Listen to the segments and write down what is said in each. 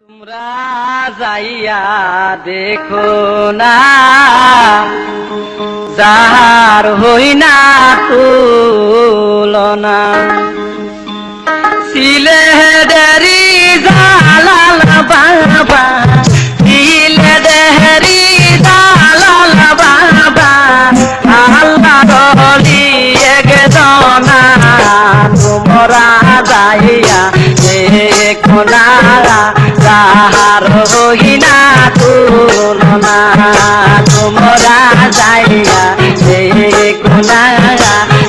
তোমরা যাইয়া দেখো না যাহার হই না তুলনা সিলেটেরি জালাল বাবা সিলেটেরি জালাল বাবা আল্লাহর ওলি একজনা তোমরা যাইয়া দেখো না যাহার হই না তুলনা তোমরা যাইয়া দেখো না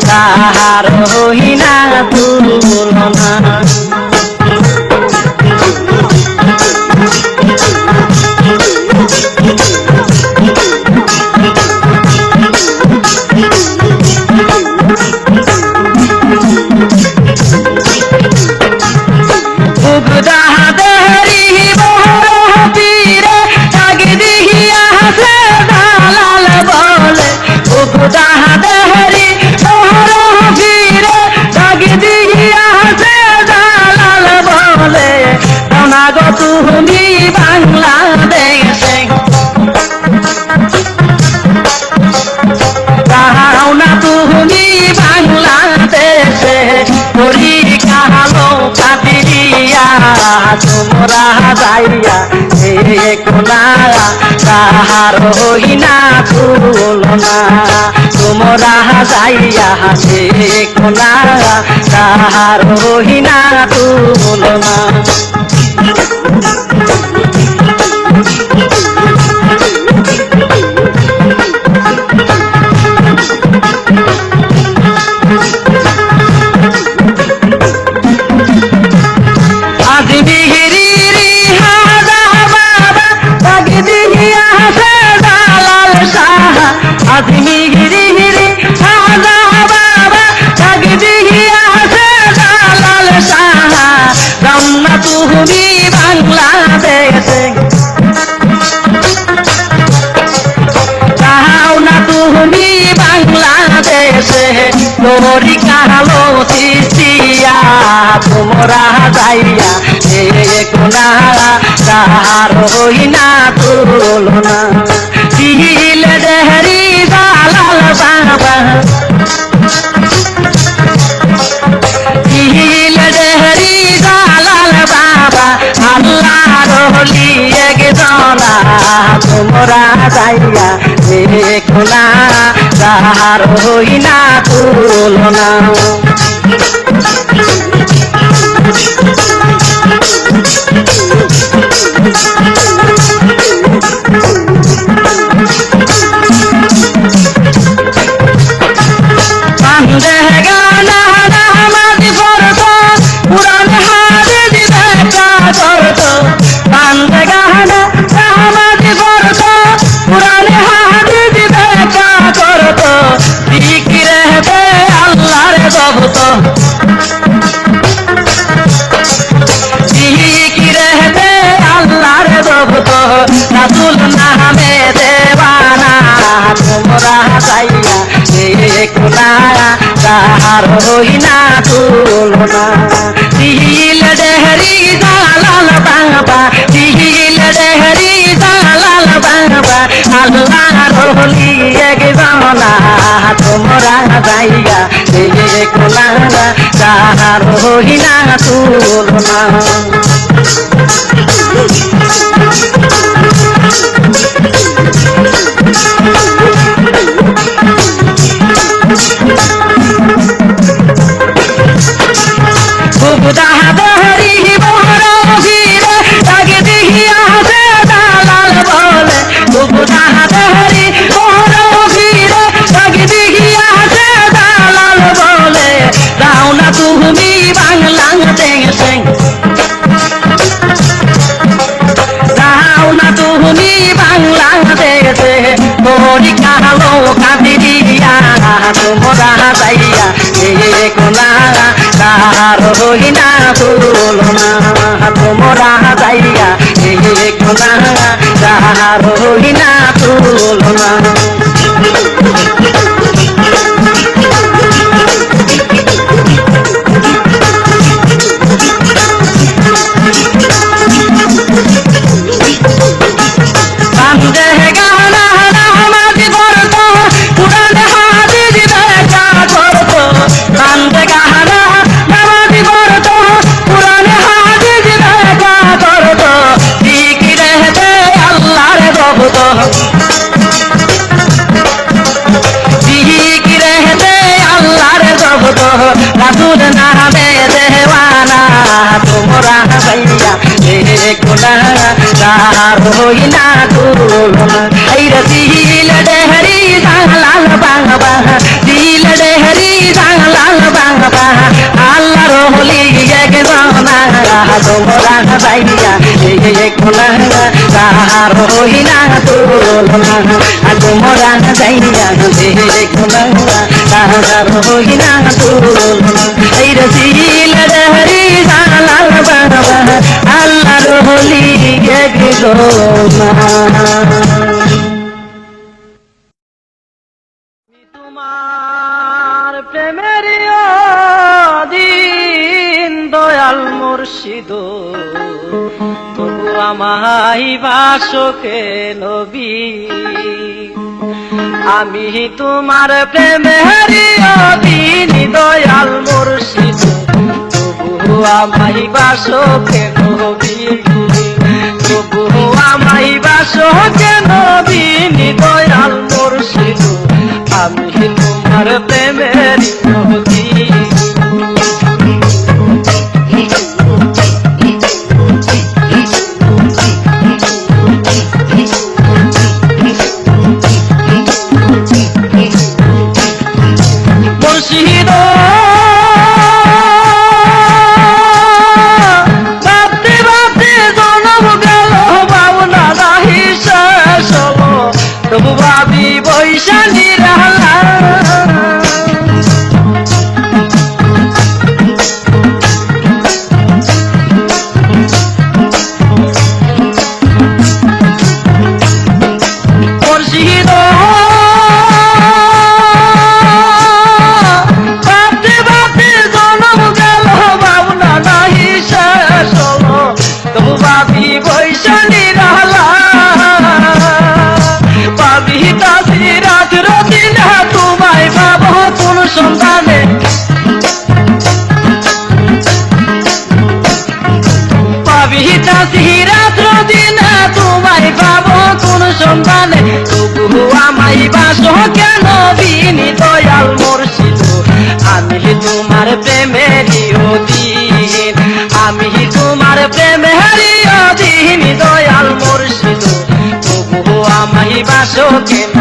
যাহার হই না তুলনা তুমি বাংলাদেশে যাও না তুমি বাংলাদেশে পরীক্ষা কালো কাটিয়া তোমরা যাইয়া কোনা তাহার হই না তুলনা তোমরা যাইয়া কোনা তাহার হই না তুলনা তুমি বাংলাদেশে যাও না তুমি বাংলাদেশে পরীক্ষা কালো সৃষ্টিয়া তোমরা যাইয়া কোনা তাহার হই না তুলনা সিলেটেরি জালাল বাবা সিলেটেরি জালাল বাবা আল্লাহর ওলি একজনা তোমরা যাইয়া দেখো না যাহার হই না তুলনা নামে দেবানা তোমরা যাইয়া কোনা তাহার হই না তুলনা সিলেটেরি জালাল বাবা সিলেটেরি জালাল বাবা আল্লাহর ওলি একজনা তোমরা যাইয়া কোনা তাহার হই না তুলনা তুমি বাংলাদেশে যাও না তুমি বাংলাদেশে পরীক্ষা কালো কাটিয়া তোমরা যাইয়া কোনা তাহার হই না তুলনা তোমরা যাইয়া কোনা তাহার হই না তুলনা তার হই না তুলনা এই রে দিল ডেহরি জালাল বাবা দিল ডেহরি জালাল বাবা আল্লাহর হলি একজন তোমরা যাইয়া এই কোনা তার হই না তুলনা তোমরা যাইয়া এই কোনা তার হই না তুলনা এই রে দিল ডেহরি জালাল বাবা আল্লাহর হলি একজন তোমার প্রেমের দিন দয়াল মুর্শিদ তবু আমায় বাসকে নবী আমি তোমার প্রেমের দিন দয়াল মুর্শিদ তবু আমায় বাসকে নবী তবু আমায় বাসকে নবী দয়াল মুর্শিদ আমি তোমার প্রেমের নদী মুর্শিদ ভাবতে ভাবতে জনম গেল ভাবনা নাহি শেষ হলো তবু ভাবি বৈশালী রাহলা মুর্শিদ ভাবতে ভাবতে জনম গেল ভাবনা নাহি শেষ হলো তবু ভাবি বৈশালী রাহলা পাবি তাসি রাত রতিনা তোমায় পাবো কোন সন্তানে পাবি তাসি রাত রতিনা তোমায় পাবো কোন সন্তানে তবু আমায় বাসো কেন বিনি দয়াল মুর্শিদ আমি তোমার প্রেমের অধীন আমি তোমার প্রেমের অধীন দয়াল মুর্শিদ তবু আমায় বাসো কেন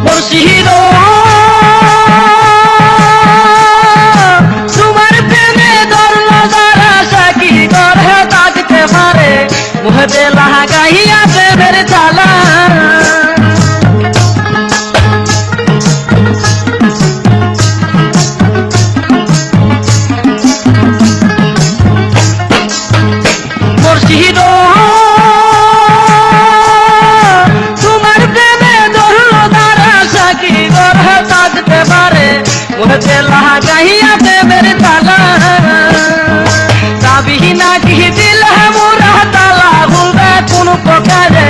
মুর্শিদ তোমার প্রেমে ধরল যারা সাকি গড়ে থাকতে পারে মুহবে লাগাইয়া প্রেমের চালা মুর্শিদ তোমার প্রেমে ধরল যারা সাকি গড়ে থাকতে পারে মুহবে লাগাইয়া প্রেমের চালা চাবি নাকি দিল মোরা তালা খুলবে কোন প্রকারে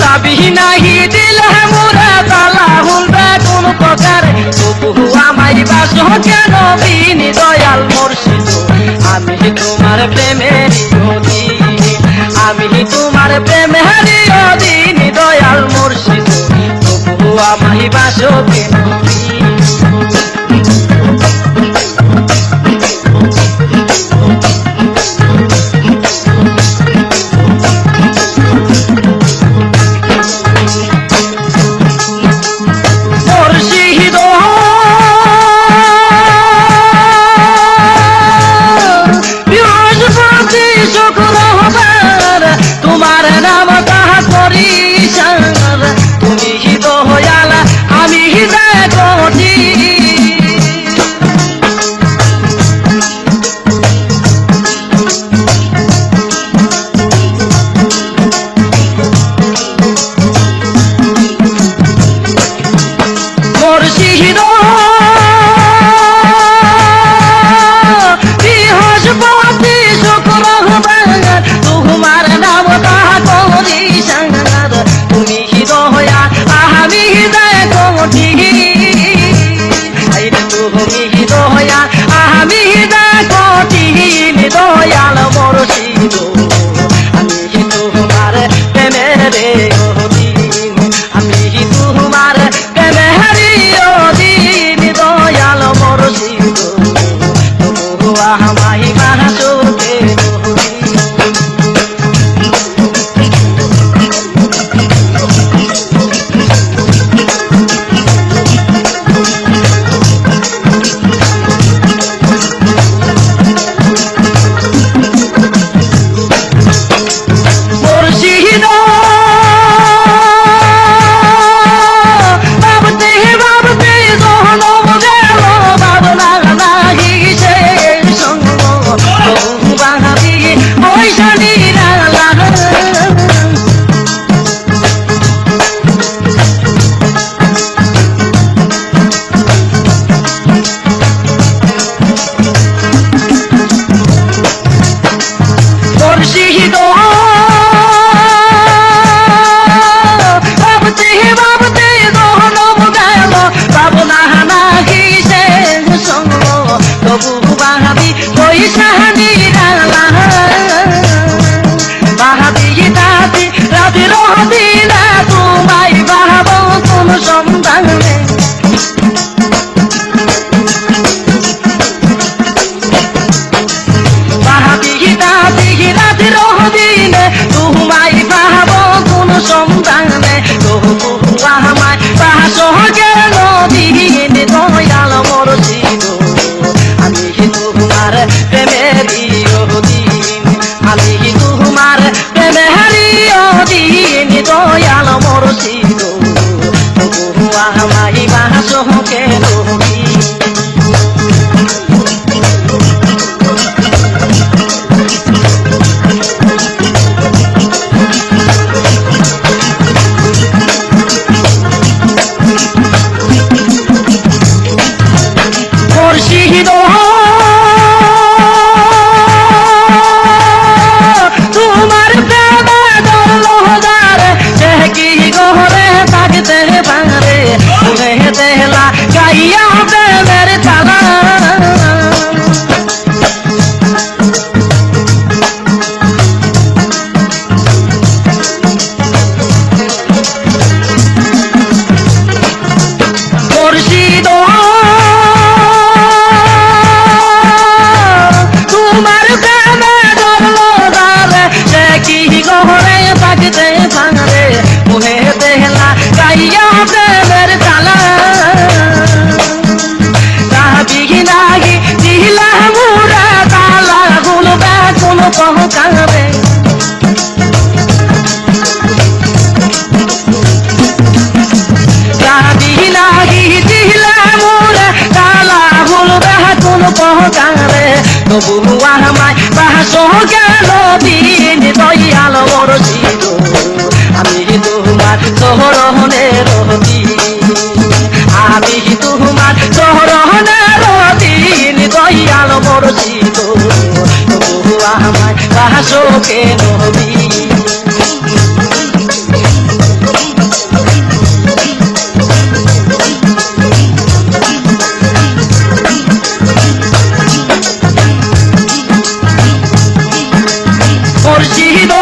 চাবি নাহি দিল মোরা তালা খুলবে কোন প্রকারে তবু আমায় বাসো কেন বিনি দয়াল মুর্শিদ আমি তোমার প্রেমের অধীন আমি তোমার প্রেমের অধীন দয়াল মুর্শিদ তবু আমায় বাসো কেন মুর্শিদ বৃহস্পতি শুক্রবার তোমার নাম তাহা করি তুমি হিত হইয়ালা আমি হৃদয় কোটি মুর্শিদ বৃহস্পতি শুক্রবার দিনে তোমায় পাবো কোন সন্ধানে তবু আমায় পাশো কেন দিন দয়াল মুর্শিদ আমি তোমার প্রেমেরই অধীন আমি তোমার প্রেমেরই অধীন দয়াল মুর্শিদ তবু আমায় পাশো কেন তোমার প্রেমে ধরলো দারে সে কি গহরে থাকতে পারে উড়ে দেলা গাইয়া প্রেমের তালা মুর্শিদ তোমার প্রেমে ধরলো দারে সে কি গহরে থাকতে পারে উড়ে দেলা গাইয়া প্রেমের তালা বিঘিনাগি দিলা মুরা তালা গুলবে কোন পহকাবে বিঘিনাগি দিলা মুরা তালা গুলবে কোন পহকাবে তবু আমায় পাশো গেল দিন দয়াল মুর্শিদ আমি তোমার চরণের আমি তোমার চরণের দিন দয়াল মুর্শিদ তবু আমায় পাশো কেন মুর্শিদ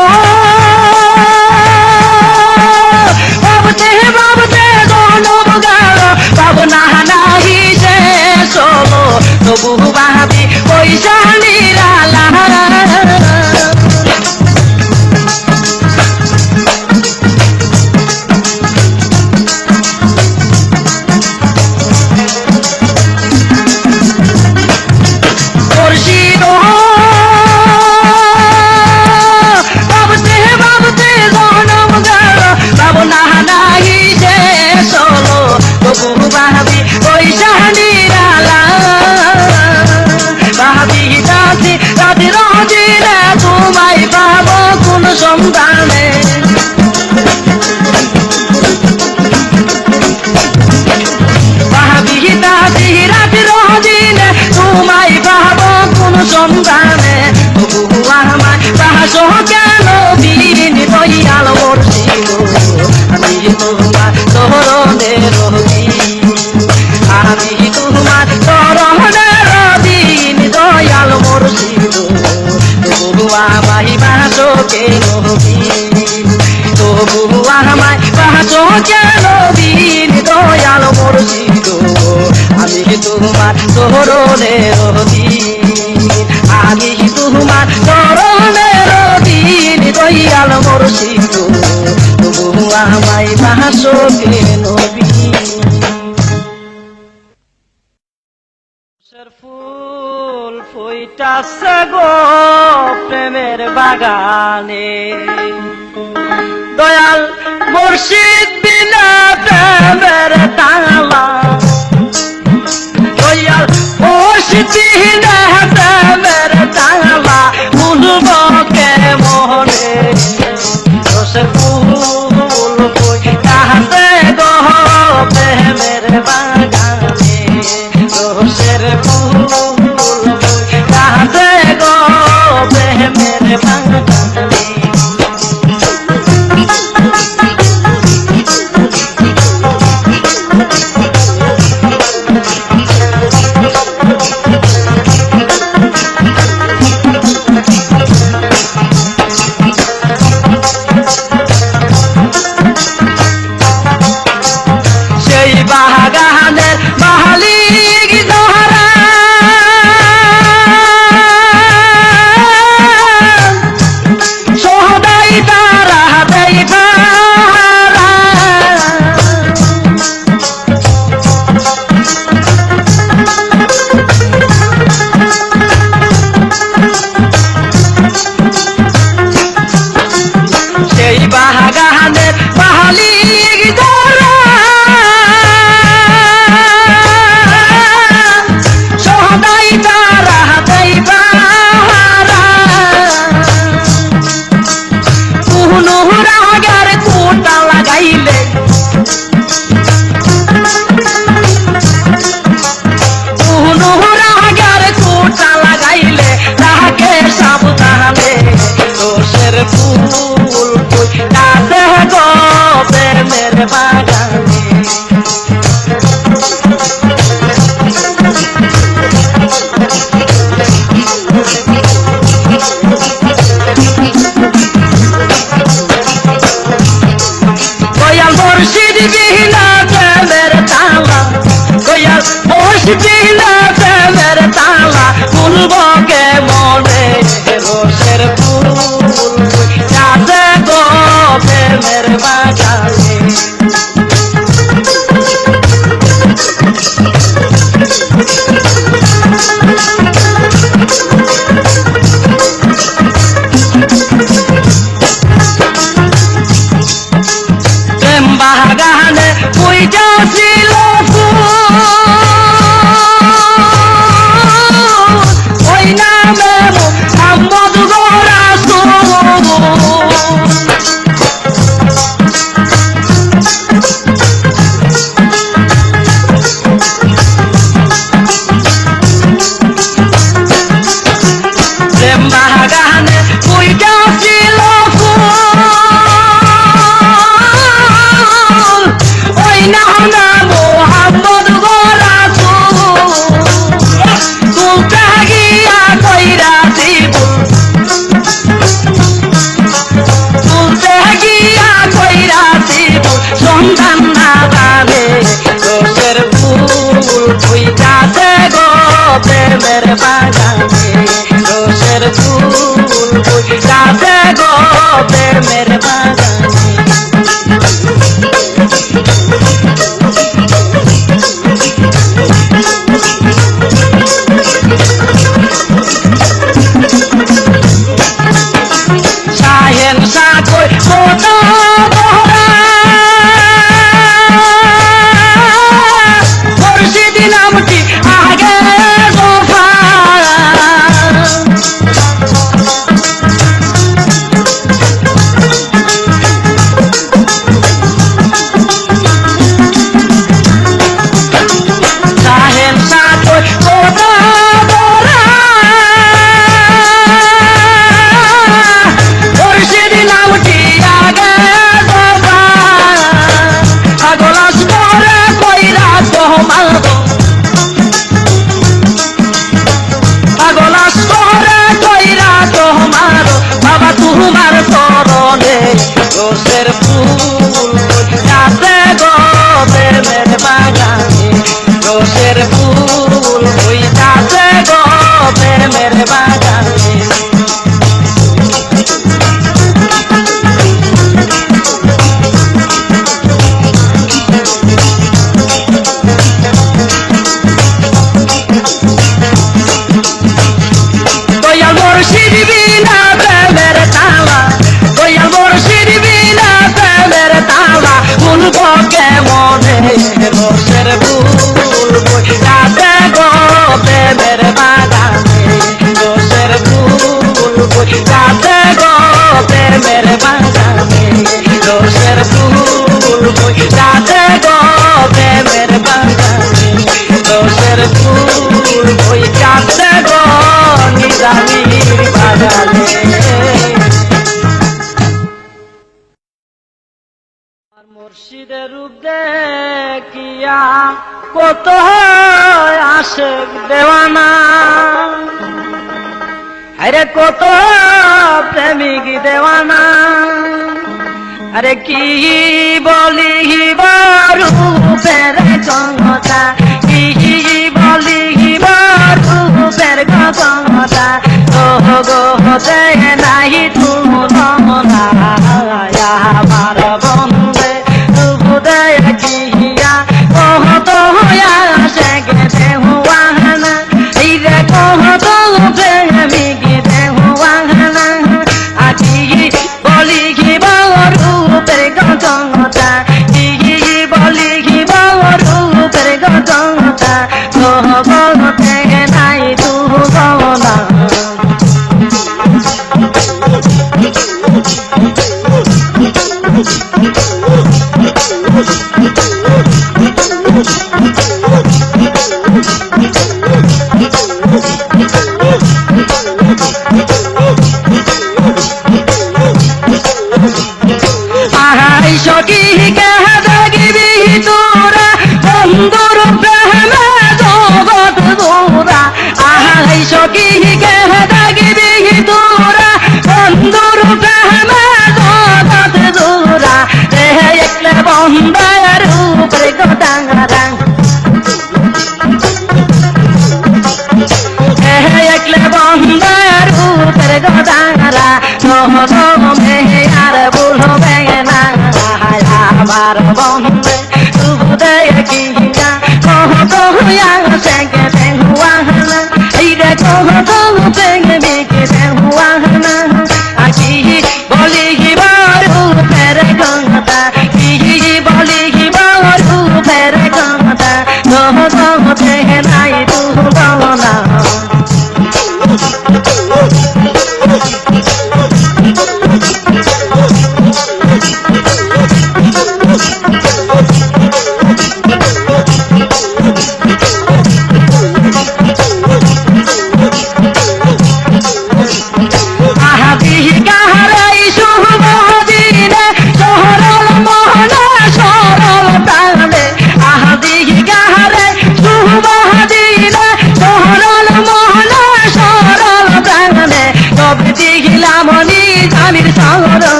ভাবতে ভাবতে জনম গেল ভাবনা নাহি শেষ হলো তবু ভাবি পয়সা নিরালা মুর্শিদ ভাবতে ভাবতে জনম গেল ভাবনা নাহি শেষ হলো তবু ভাবি পয়সা নিরালা ভাবি রাতে রাতে রোজিনে তোমায় পাবো কোন সন্ধানে ভাবি রাতে রাতে রোজিনে তোমায় পাবো কোন সন্ধানে তবু আমায় পাশো কেন দিন দয়াল মুর্শিদ আমি তোমার চরণের আমি তোমার চরণের দিন দয়াল মুর্শিদ তবু আমায় পাশো কেন তবু আমায় পাশো কেন দিন দয়াল মুর্শিদ আমি তোমার চরণের আমি তোমার চরণের দিন দয়াল মুর্শিদ তবু আমায় পাশো কেন ফুল ফুইটাছে গো প্রেমের বাগানে দয়াল মুর্শিদ বিনা প্রেমের তালা দয়াল মুর্শিদ বিনা প্রেমের তালা খুলব কেমনে ফুল ফুইটাছে গো প্রেমের বাগানে রোষের ফুল ফুইটাছে গো প্রেমের বাগানে বিনা প্রেমের তালা খুলব কে মনে রসের ফুল যাতে গো প্রেমের বাগানে প্রেম বাগানে পুইটা ছিল ওই নামে মোহাম্মদ গো রাসূল প্রেম বাগানে পুইটা ছিল ওই নামে মোহাম্মদ গো রাসূল তুলতে গিয়া কইরা দিব তুলতে গিয়া কইরা দিব সন্তান না জানে রসের ফুল ফুইটাছে গো প্রেমের বাগানে রসের ফুল ফুইটাছে গো প্রেমের বাগানে শাহেন সাকই কত বহরা মুর্শিদি নামটি আগে গোফা শাহেন সাকই কত বহরা মুর্শিদি নামটি আগে গোফা পাগলাস করে কইরা তোমার পাগলাস করে কইরা তোমার বাবা তোমার চরণে রসের ফুল যাতে গো প্রেমের বাগানে রসের ফুল যাতে গো প্রেমের বাগানে দয়াল মুর্শিদ বিনা প্রেমের তালা দয়াল মুর্শিদ বিনা প্রেমের তালা খুলব কে মনে রসের ফুল যাতে গো প্রেমের বাগানে রসের ফুল যাতে গো প্রেমের বাগানে রসের ফুল যাতে গো প্রেমের বাগানে রসের ফুল যাতে গো নিজামির বাগানে মুর্শিদের রূপ দেখিয়া কত আশেক দেওয়ানা আরে কত প্রেমিক দেওয়ানা আরে কি বলি রূপের কথা কি বলি রূপের কথা গো হতে নাই তুমনা আমার বন্ধে রূপে দেখিয়া কত আসে গেছে হুয়ানা এই রে কত প্রেমিক দেওয়ানা আকি বলি রূপের কথা কি বলি রূপের কথা বলতে নাই তু গনা সখী কে দেখিবি তোরা বন্ধুর প্রেমে জগৎ দৌড়া আহাই সখী কে দেখিবি তোরা বন্ধুর প্রেমে জগৎ দৌড়া রে একলে বন্ধার উপরে গোটাঙ্গারাং মে আর ভুলবে না আমার বন্ধে তবু দেখি যা কহ তো আসে কে হুয়া না এই রে কহ তো বিকে হুয়া না আকি বলি বারু ফের গঙ্গা কি বলি বারু ফের গঙ্গা কহ তো নাই তু না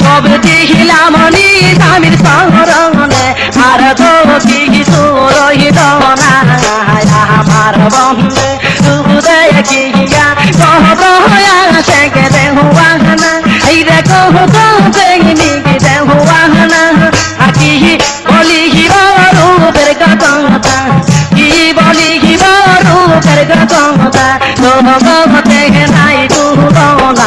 সব দেখিলাম স্বামীর সংরমণে আর তো কিছু রহিল না আমার বন্ধে তবু দেখিয়া কহ আসে কে হুয়া না এই রে কহ তো বিকে হুয়া না কি বলি রূপের কথা কি বলি রূপের কথা তোমতে নাই তু না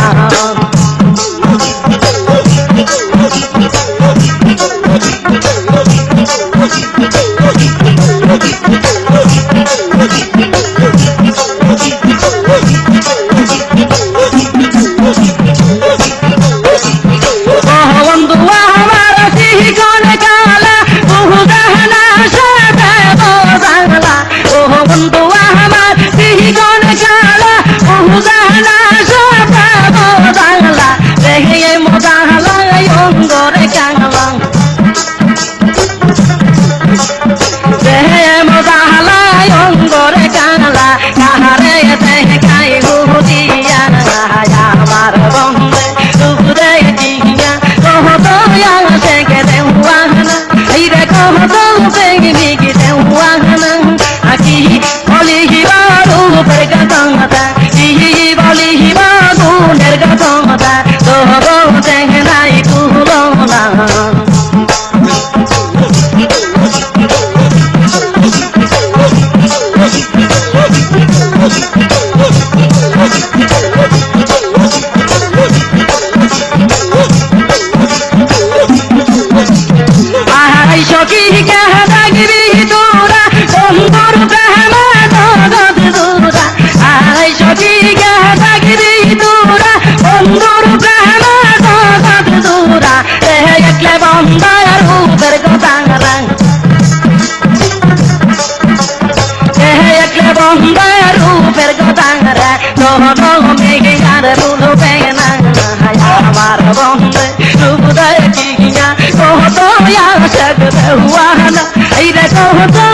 আমার বন্ধে তবু দেখিয়া কহ তো আসে কে হুয়া না এই রে কহ তো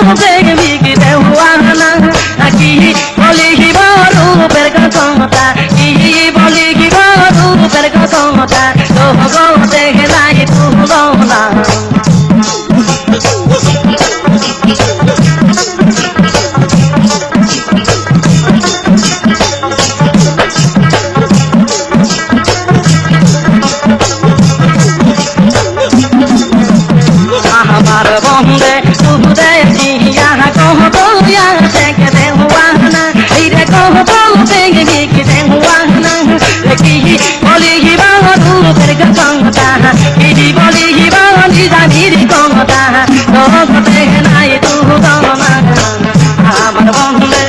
বিকে হুয়া না কি বলি রূপের কথা কি বলি রূপের কথা তোমতে নাই তু না আমার বন্ধে তবু দেখিয়া কহ তো আসে কে হুয়া না এই রে কহ তো বিকে হুয়া না কি বলি রূপের কথা কি বলি জানির কথা তোমতে নাই তু না আমার বন্ধে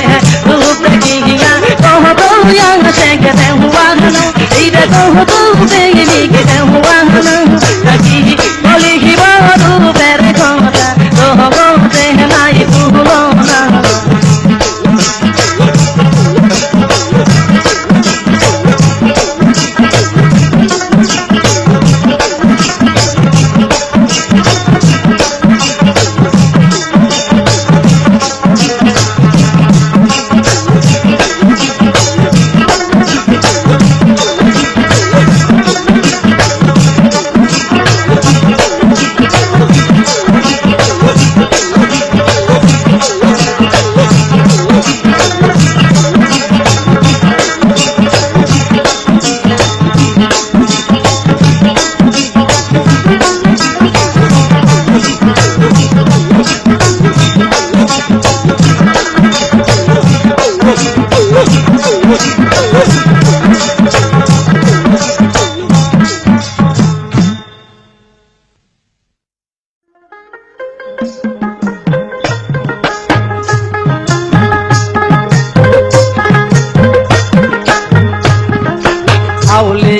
রূপ দেখিয়া কহ তো আসে কে হুয়া না এই রে কহ তো বিকে হুয়া না কি বলি রূপের কথা তোমতে নাই তু না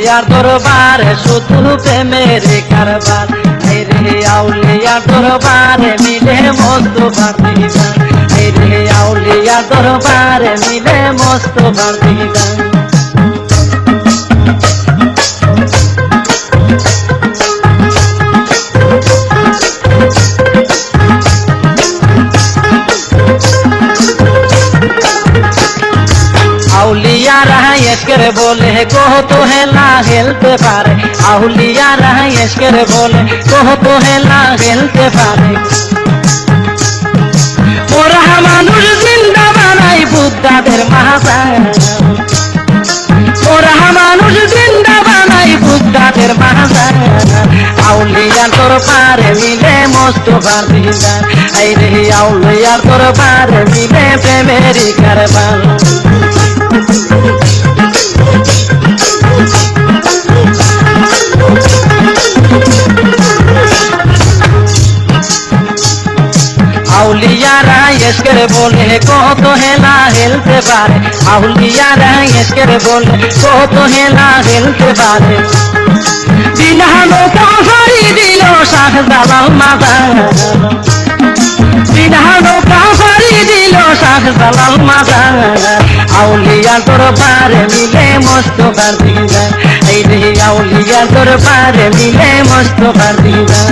আউলিয়ার দরবারে শুধু প্রেমের কারবার এই রে আউলিয়ার দরবারে মিলে মোস্তফার দিদার এই রে আউলিয়ার দরবারে মিলে মোস্তফার দিদার আউলিয়ারা এসকের বলে কহতো হেলা হেলতে পারে আউলিয়ারা এসকের বলে কহতো হেলা হেলতে পারে ওরা মানুষ জিন্দা বানাই বুদ্ধাদের মাহাজান ওরা মানুষ জিন্দা বানাই বুদ্ধাদের মাহাজান আউলিয়ার দরবারে মিলে মোস্তফার দিদার এই রে আউলিয়ার দরবারে মিলে প্রেমেরই কারবার আউলিয়ারা এসকের বলে কত হেলা হেলতে পারে আউলিয়ারা এসকের বলে কত হেলা হেলতে পারে বিনানো কাফারি দিল শাহ জালাল মাদার বিনানো কাফারি দিল শাহ জালাল মাদার আউলিয়ার দরবারে মিলে মোস্তফার দিদার এই রে আউলিয়ার দরবারে মিলে মোস্তফার দিদার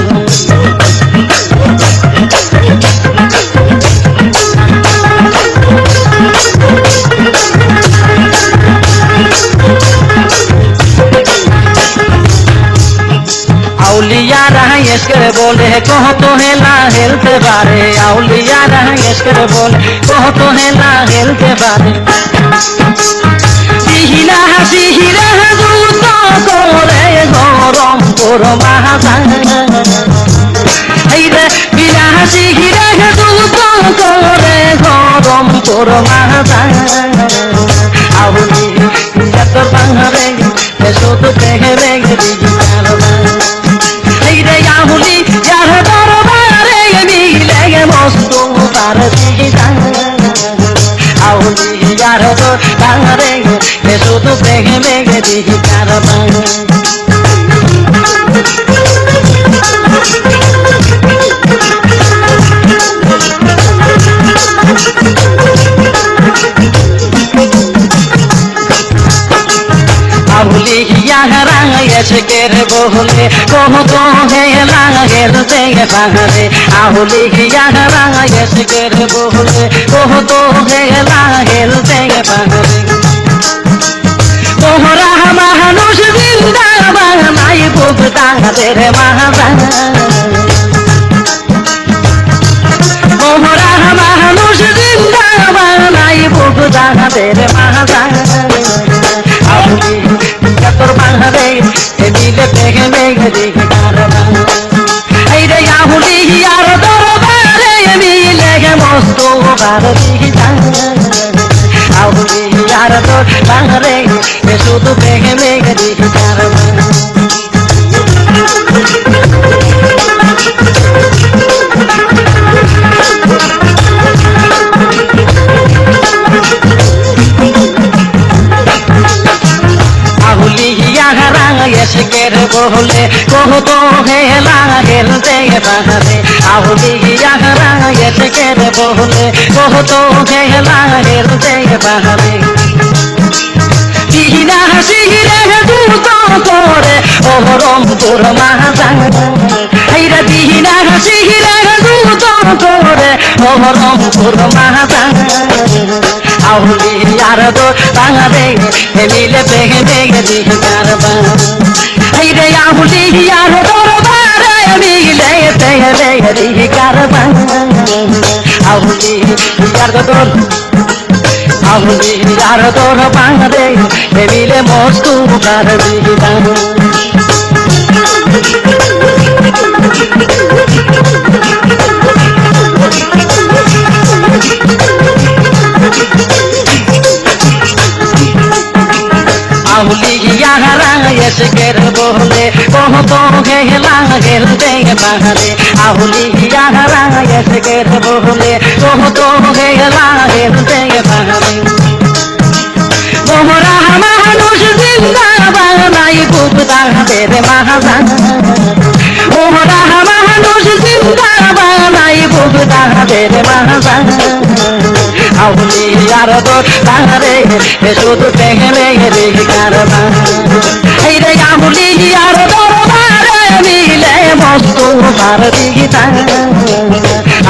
আউলিয়ারা এসকের বলে কহতো হেলা হেলতে পারে আউলিয়ারা এসকের বলে কহতো হেলা হেলতে পারে সিহিরা সিহিরা দূত করে গরম করো মাহাজান এই রে বিনা সিহিরা দূত করে গরম করো মাহাজান আউলিয়া তোর বাংলারে শুধু দেখে দেখে দিদি এই রে আউলিয়ার দরবারে মিলে মোস্তফার দিদার আউলিয়ার দরবারে শুধু দেখে দেখে দিদি কারবার আউলিয়ারা এসকের বলে কহতো হেলা হেলতে পারে আউলিয়ারা এসকের বলে কহতো হেলা হেলতে পারে তোহরা মানুষ জিন্দা বানাই বুদ্ধাদের মাহাজান তোহরা মানুষ জিন্দা বানাই বুদ্ধাদের মাহাজান আউলিয়া তোর বাংলারে মিলে দেখে মেঘে দেখে কারবার এই রে আউলিয়ার দরবারে মিলে মোস্তফার দিদার আউলিয়ার দরবারে শুধু দেখে মেঘে দেখে কারবার এসকের বলে কহতো হেলা হেলতে পারে আউলিয়ারা এসকের বলে কহতো হেলা হেলতে পারে বিনা সিহিরে দূত করে ওরম তোর মাহাজান এই রে বিনা সিহিরে দূত করে ওরম তোর মাহাজান আউলিয়ার দরবারে মিলে দেখে দেখে দিদি কারবার এই রে আউলিয়ার দরবারে মিলে দেখে দেখে দিদি কারবার আউলিয়ার দরবারে মিলে মোস্তফার দিদার আউলিয়ারা এসকের বলে কহতো হেলা হেলতে পারে আউলিয়ারা এসকের বলে কহতো হেলা হেলতে পারে তোমরা মানুষ জিন্দা বানাই বুক দাঁড়াদের মাহাজান ওরা মানুষ চিন্তা বানাই বুক দাঁড়াদের মাহাজান আউলিয়ার দোস্তারে শুধু পেহলে রে কারবার এই রে আউলিয়ার দরবারে মিলে মস্ত মার দিগিতা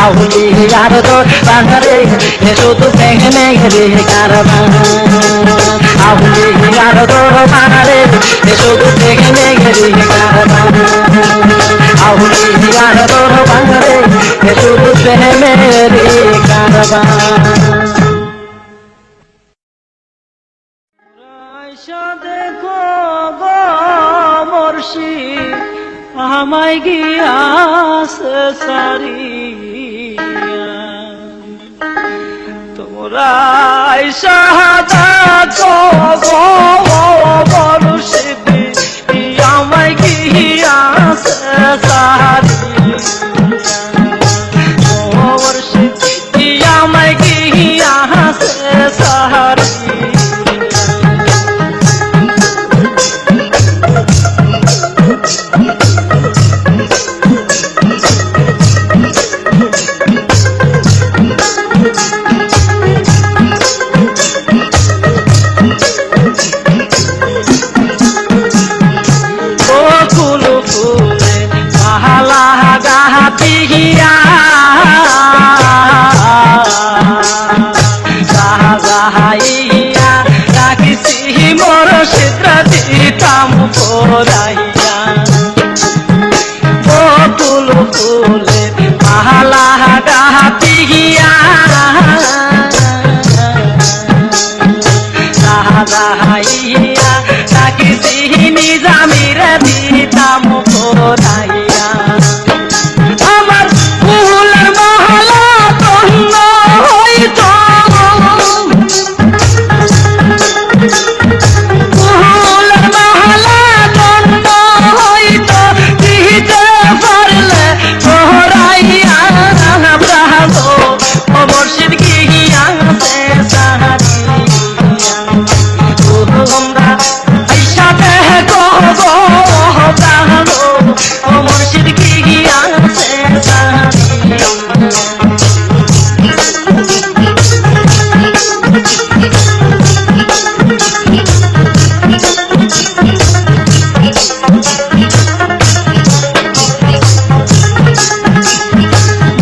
আউলিয়ার দরবারে শুধু পেহলে রে কারবার আউলিয়ার দরবারে শুধু পেহলে রে কারবার আউলিয়ার দরবারে শুধু পেহলে রে কারবার দেখো গো মুর্শিদ আমায় গিয়াছে সারিয়া তোমরা শাহাদাত গো মুর্শিদ আমায় গিয়াছে সারিয়া মুর্শিদ আমায় গিয়াছে সারিয়া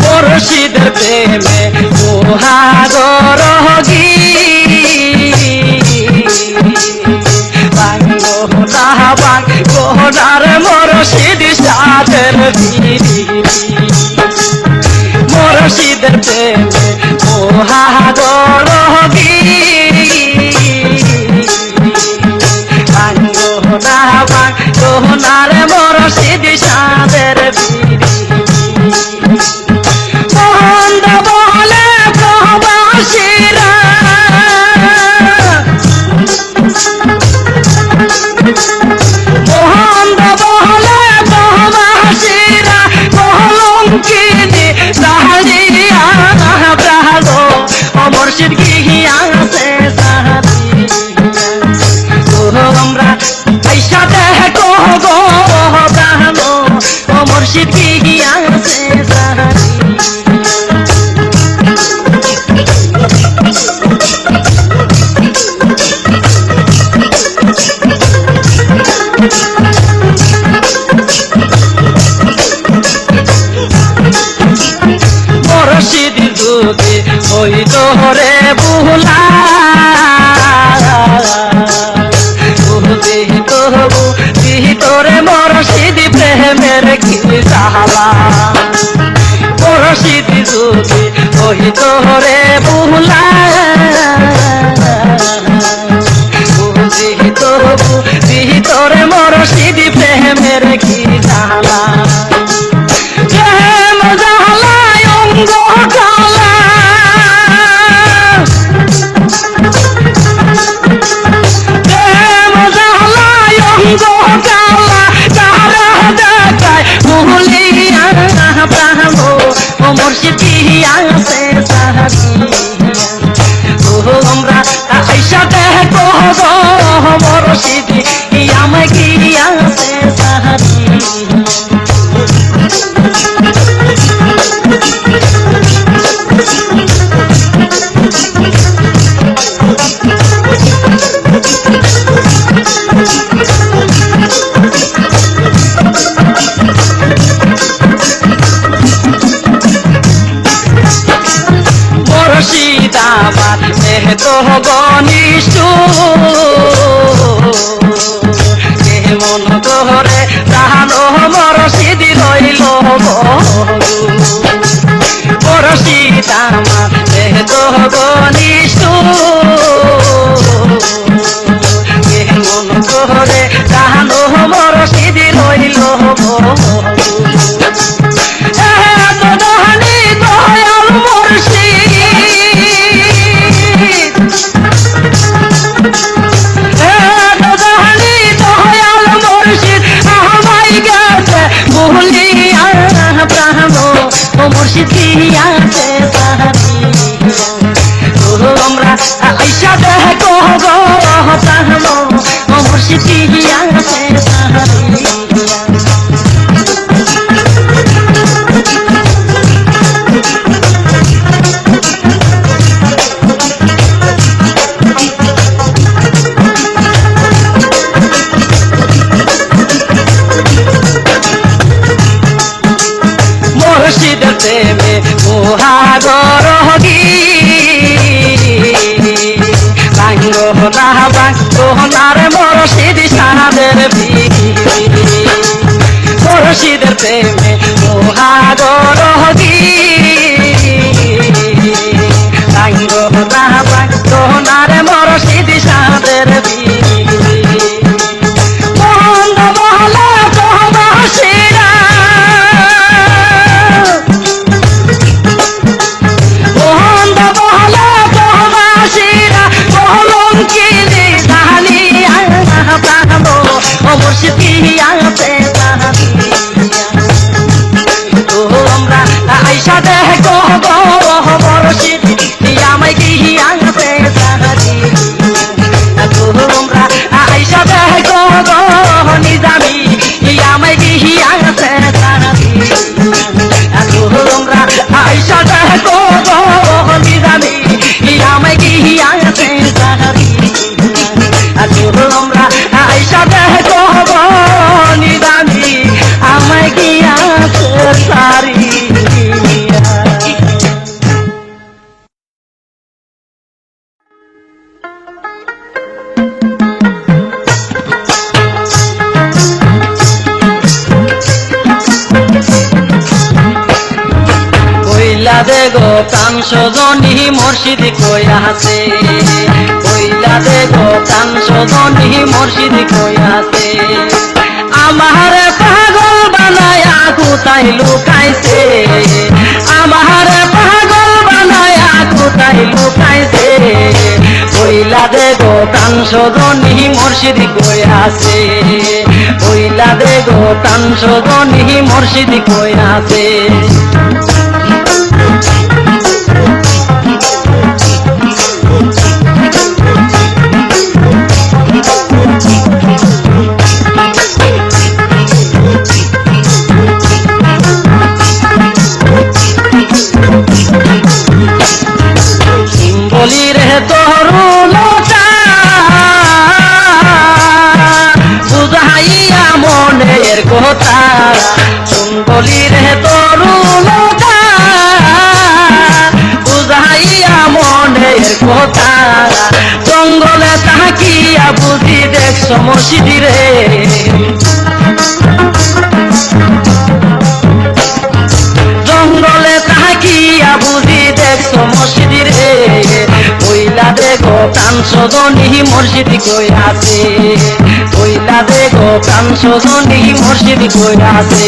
মুর্শিদের প্রেমে মহাগর গহনার মুর্শিদ সাদের মন্দ বলে প্রবাসীরা মন্দ বলে প্রবাসীরা কলঙ্কিনী সাহারিয়া প্রাগো মুর্শিদ গিয়াছে সাহারিয়া আমরা পয়সা দেখো গো প্রাণো মুর্শিদ গিয়াছে সাহারিয়া মুর্শিদ যুগে ওই তোরে বুলা তোরে মুর্শিদ প্রেমের কি সাহাবা মুর্শিদ যুগে ওই তোরে বুলা তোরে মুর্শিদ প্রেমের কি সাহাবা মুর্শিদ গিয়াছে সাহারিয়া পাহলো ও মুর্শিদি আছে তাহারিয়া মুর্শিদের প্রেমে মহাগর হগি বাঙ্গনার মুর্শিদ সাদের মুর্শিদের প্রেমে মহাগর হগি বাঙ্গনার মুর্শিদ সাদের দেগো প্রাণ সজনী মুর্শিদ কইয়াছে কইলা দেগো প্রাণ সজনী মুর্শিদ কইয়াছে আমার পাগল বানায়া কোথায় লুকাইছে আমার পাগল বানায়া কোথায় লুকাইছে কইলা দেগো প্রাণ সজনী মুর্শিদ কইয়াছে কইলা দেগো প্রাণ সজনী মুর্শিদ কইয়াছে বলির তরুণতা বুঝাইয়া মনের কথা বলির তরুণতা বুঝাইয়া মনের কথা জঙ্গলে তাকিয়া বুঝি দেখছ মসজিদে জঙ্গলে তাকিয়া বুঝি দেখছ মসজিদে কইলা দেখো প্রাণ সজনী মুর্শিদ কইয়াছে কইলা দেখো প্রাণ সজনী মুর্শিদ কইয়াছে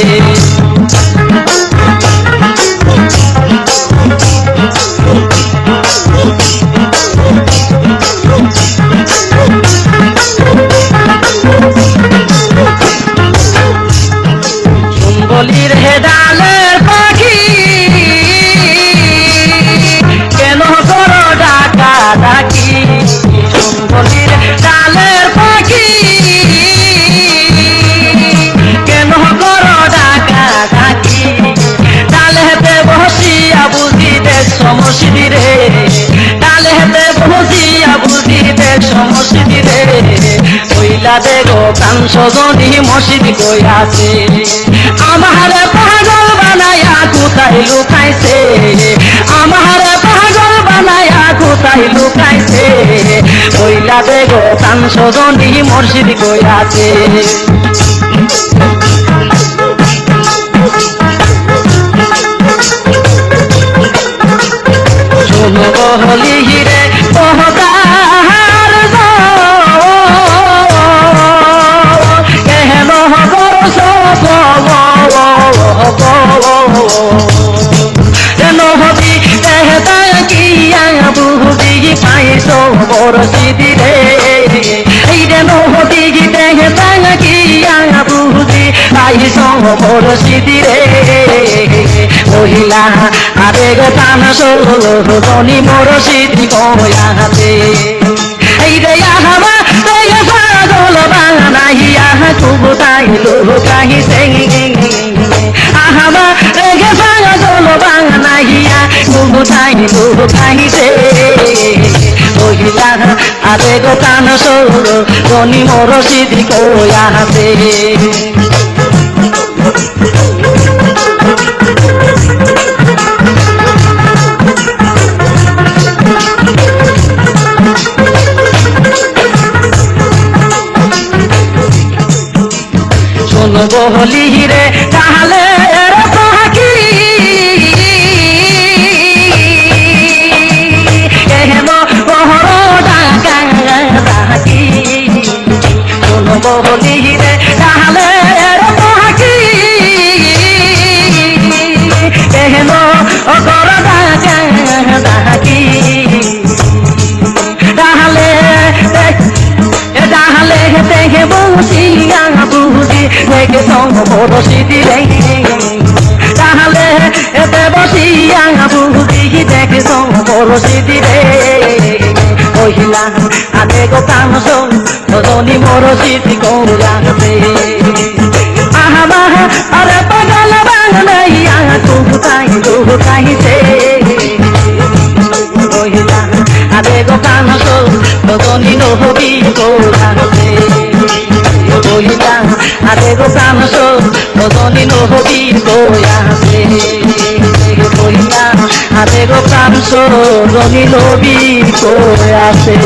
বলির হে ডালের পাখি কেন করো ডাকা ডাকি বলির ডালের পাখি কেন করো ডাকা ডাকি ডালেতে বসিয়া বুঝি দেখছ মসজিদে ডালেতে বসিয়া বুঝি দেখছ মসজিদে কইলা দেখো প্রাণ সজনী মুর্শিদ কইয়াছে আমার পাগল বানায়া কোথায় লুকাইছে আমার পাগল বানায়া কোথায় লুকাইছে কইলা দেখো প্রাণ সজনী মুর্শিদ কইয়াছে শোনো বহলি রে পহদার কেন করছ কেন হবি কিয়া বুঝি পাইছ মুর্শিদি রে এই রেন হবি কিয়া বুঝি পাইছ মুর্শিদি রে মহিলা আবেগ প্রাণ সজনী মুর্শিদ কইয়াছে এই রে আহমা কাহিছে আহামা রেগে ভাঙা গলো ভাঙা নাহিয়া গুগু তাই গুগু কাহিছে ওহিলা আরে গো কান সৌর গনি মোর সিদ্ধি কয়া হাতে শোনো বহলি রে তাহলে পাখি এহেম বহর ডাকি শোনো বহলি রে তাহলে পাখি এহেম অগর ডাকি তাহলে তাহলে দেখে বসিয়া বুঝি দেখে বড় সিদ্ধি রে তাহলে এতে বসিয়া বুঝি দেখে বড় সিদ্ধি রে ওহিলা আনে গো কাম সনি মোর সিদ্ধি কৌরাতে আহা বাহা আরে পাগল বাংলাইয়া তুহু কাহিছে ওহিলা আরে গো কাম সনি নহবি কৌরাতে ওহিলা আরে গো কাম সনি নহবি কৌরাতে ওহিলা আরে গো কাম সনি নহবি কৌরাতে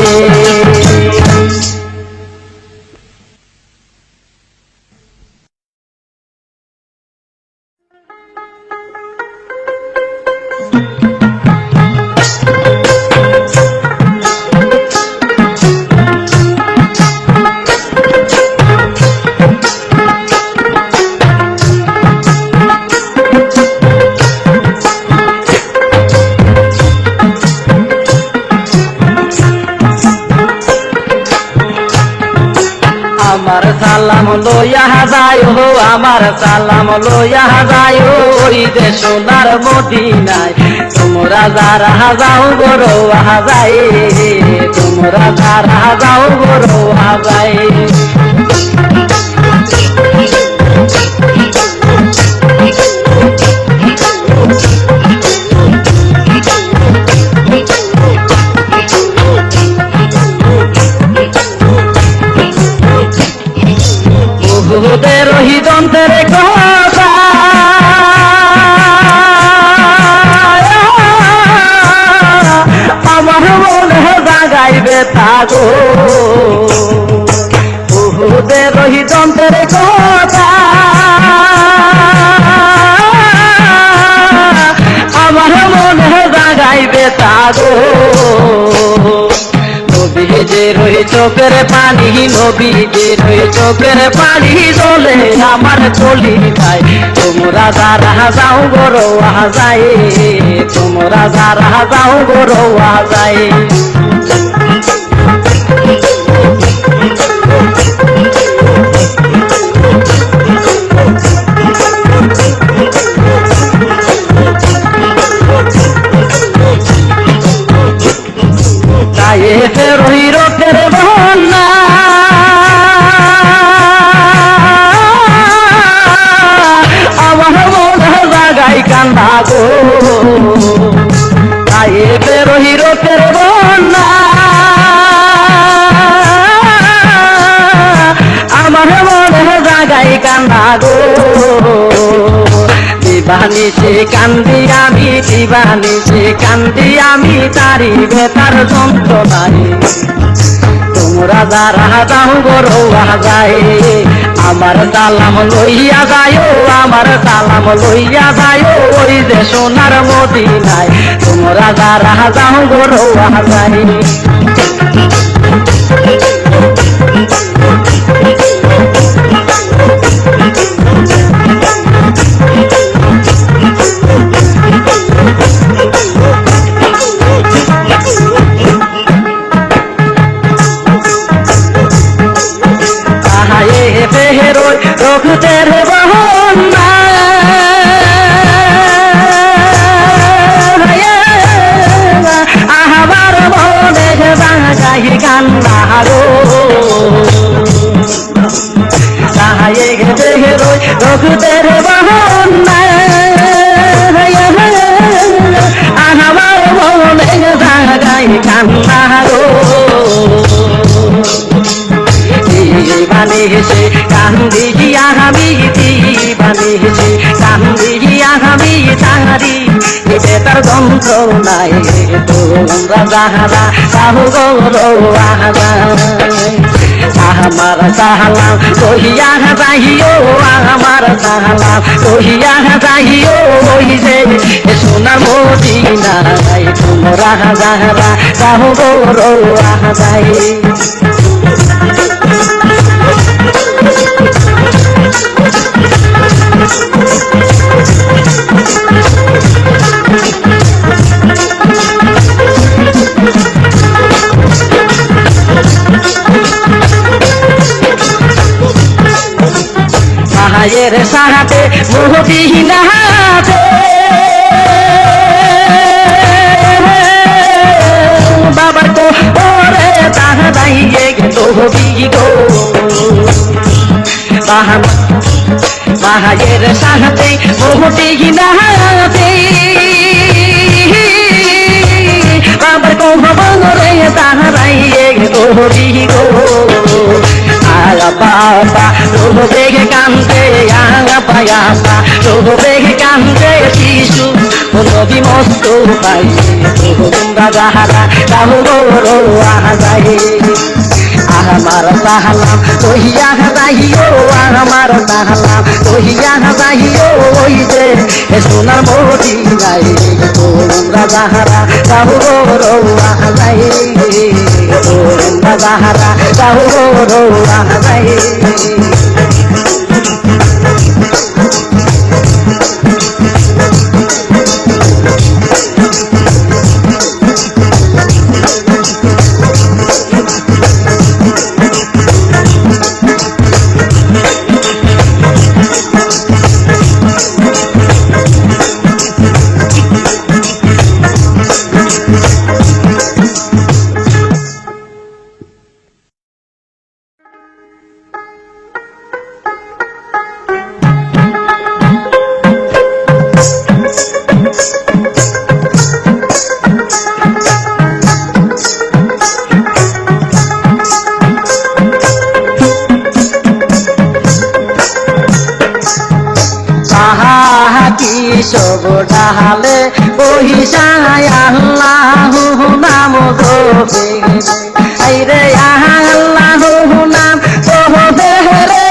আমার সালাম লইয়া যায় হো আমার সালাম লইয়া যায় ওই যে সোনার মদিনায় তোমরা যারা যাও গরো যায় তোমরা যারা যাও গরো যায় বহুদের হৃদন্তের কথা আমার মনে জাগাইবে থাকো বহুদের হৃদন্তের কথা আমার মনে জাগাইবে থাকো নবীজের ওই চোখের পানি নবীজের ওই চোখের পানি জলে আমার চলি যায় তোমরা যারা যাও গরো যায় তোমরা যারা যাও গরো যায় রহি রোকের বন্যা আমার মনে জাগাই কান্দা গো রহি রোকের বন্যা আমার মনে জাগাই কান্দা গো দিবানিছে কান্দি আমি তারি বেতার যন্ত্রণায় তোমরা যারা যাও গরো যায় আমার সালাম লইয়া যায় আমার সালাম লইয়া যায় ওই যে সোনার মদিনায় তোমরা যারা যাও গরো যায় রঘুতের বহনা আহাবার মনে বাঙাই কান্না গো তাহাই বানিয়েছে কান্দিয়া আমি দিবানিয়েছে কান্দিয়া আমি তাহারি এতে তার যন্ত্রণায় তোমরা যাহারা সাহু গৌর আমার সাহালাম কহিয়া যাইও আমার সাহালাম কহিয়া যাইও ওই যে সোনার মদিনায় তোমরা যাহারা সাহু গৌর যাই মায়ের সাহাতে মদিনাতে বাবার তো ওরে তাহা দাইয়ে গো বিগো মায়ের সাহাতে মদিনাতে বাবার তো ওরে তাহা দাইয়ে গো বিগো বাবা রোহ বেগে কান্দে পায়াপা রোহ বেগে কান্দে শিশু নদী মস্ত পাই তোমরা যাহারা রাহু গৌর আহাই আমার সাহালাম কহিয়া যাইও আমার সাহালাম কহিয়া যাইও ওই যে সোনার মদিনায় তোমরা যাহারা রাহু গৌর আহাই তোমরা যাহারা রাহু গৌর আহাই সব ডালে বহিসায় আল্লাহু নাম জপে আইরে আল্লাহু নাম জপে রে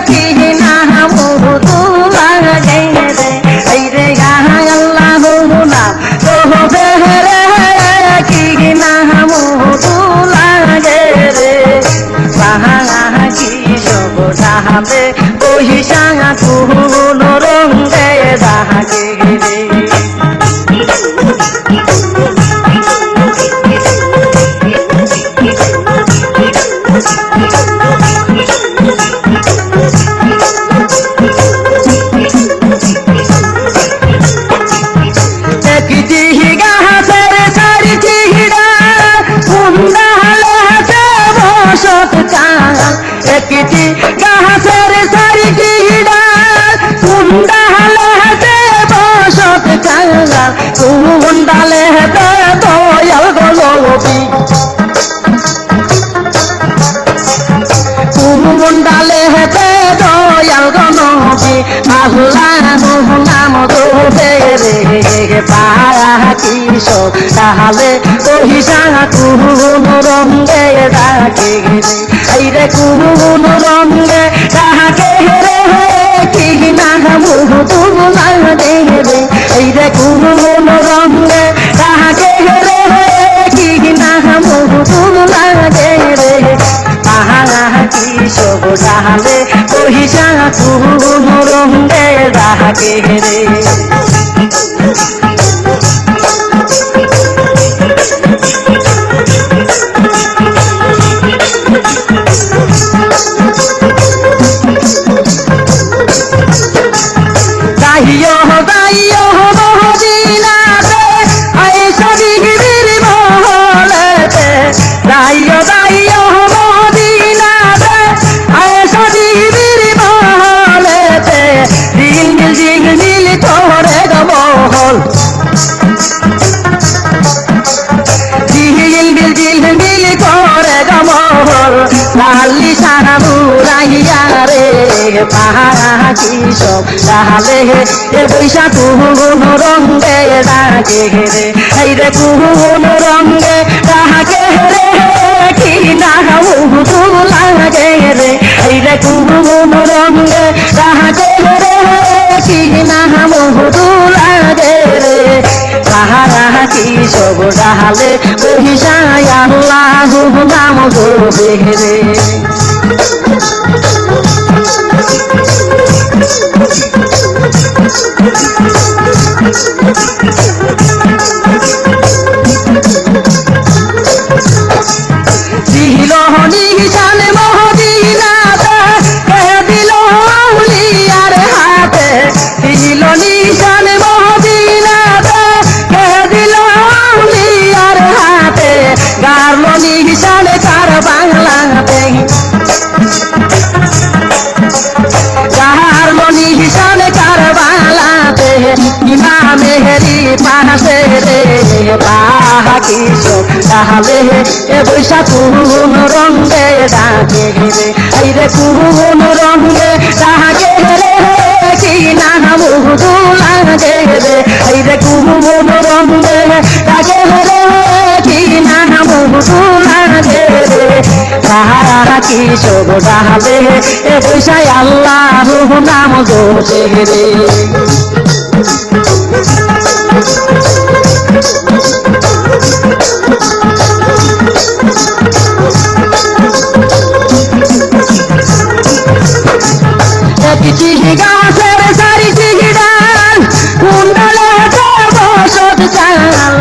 কি নাম লাগে রে আইরে আল্লাহু নাম জপে রে কি নাম লাগে রে সাহা কি সব ডালে বহিসায় কোন রঙে রাগে রে কুমন্ডালে হেতে দয়াল গলবি কুমন্ডালে হেতে দয়াল গলবি আল্লাহু নাম জপে রে পায়া কিস তাহলে কহিসা কোন রঙে ডাকে রে আইরে কোন রঙে ডাকে রে কি নাম তুলা দে রে আইরে কোন রঙে ডাকে রে কি নাম তুলা দে রে তাহা কি সব ডালে কহিসা কোন রঙে ডাকে রে লালি বুড়াইয়া রে পাখি সব তাহলে এ বৈশা কোন রঙ্গে ডাকে রে এই রে কোন রঙ্গে ডাকে রে কি না লাগে রে এই রে কোন রঙ্গে ডাকে রে কি না লাগে রে তাহারা কি সব ডালে বহিষায় আল্লাহ নাম জপে রে নিশান মহদিনাতে দিল আউলিয়ার হাতে দিল নিশান মহদিনাতে দিল আউলিয়ার হাতে গারলো নিশান কার বাংলাতে গারলো নিশান কার বাংলাতে ইমামেরি পাশে রে পাখি সব তাহলে এ বৈশা কোন রঙ্গে ডাকে রে এই রে কোন রঙ্গে ডাকে রে কি না লাগে রে এই রে কোন রঙ্গে ডাকে রে কি না লাগে রে তাহারা কি সব ডালে এ বৈশা আল্লাহ নাম জপে রে গাছের সারি চিড়াল কুণ্ডলে বসত চাল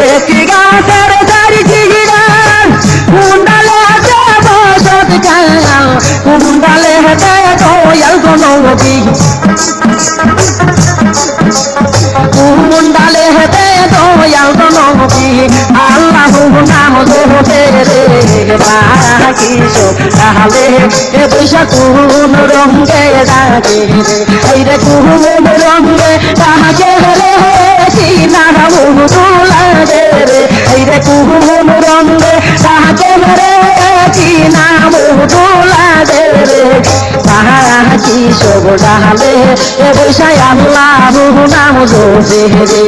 একটি গাছের সারি চিড়াল কুণ্ডলে বসত চাল কুণ্ডলে দয়াল গণবী কুণ্ডলে দয়াল গণবী আল্লাহ নাম জপে রে পাখি সব তাহলে এ বৈশা কোন রঙ্গে ডাকে রে এই রে কোন রঙ্গে ডাকে রে কি না লাগে রে এই রে কোন রঙ্গে ডাকে রে কি না লাগে রে তাহারা কি সব ডালে এ বৈশা আল্লাহ নাম জপে রে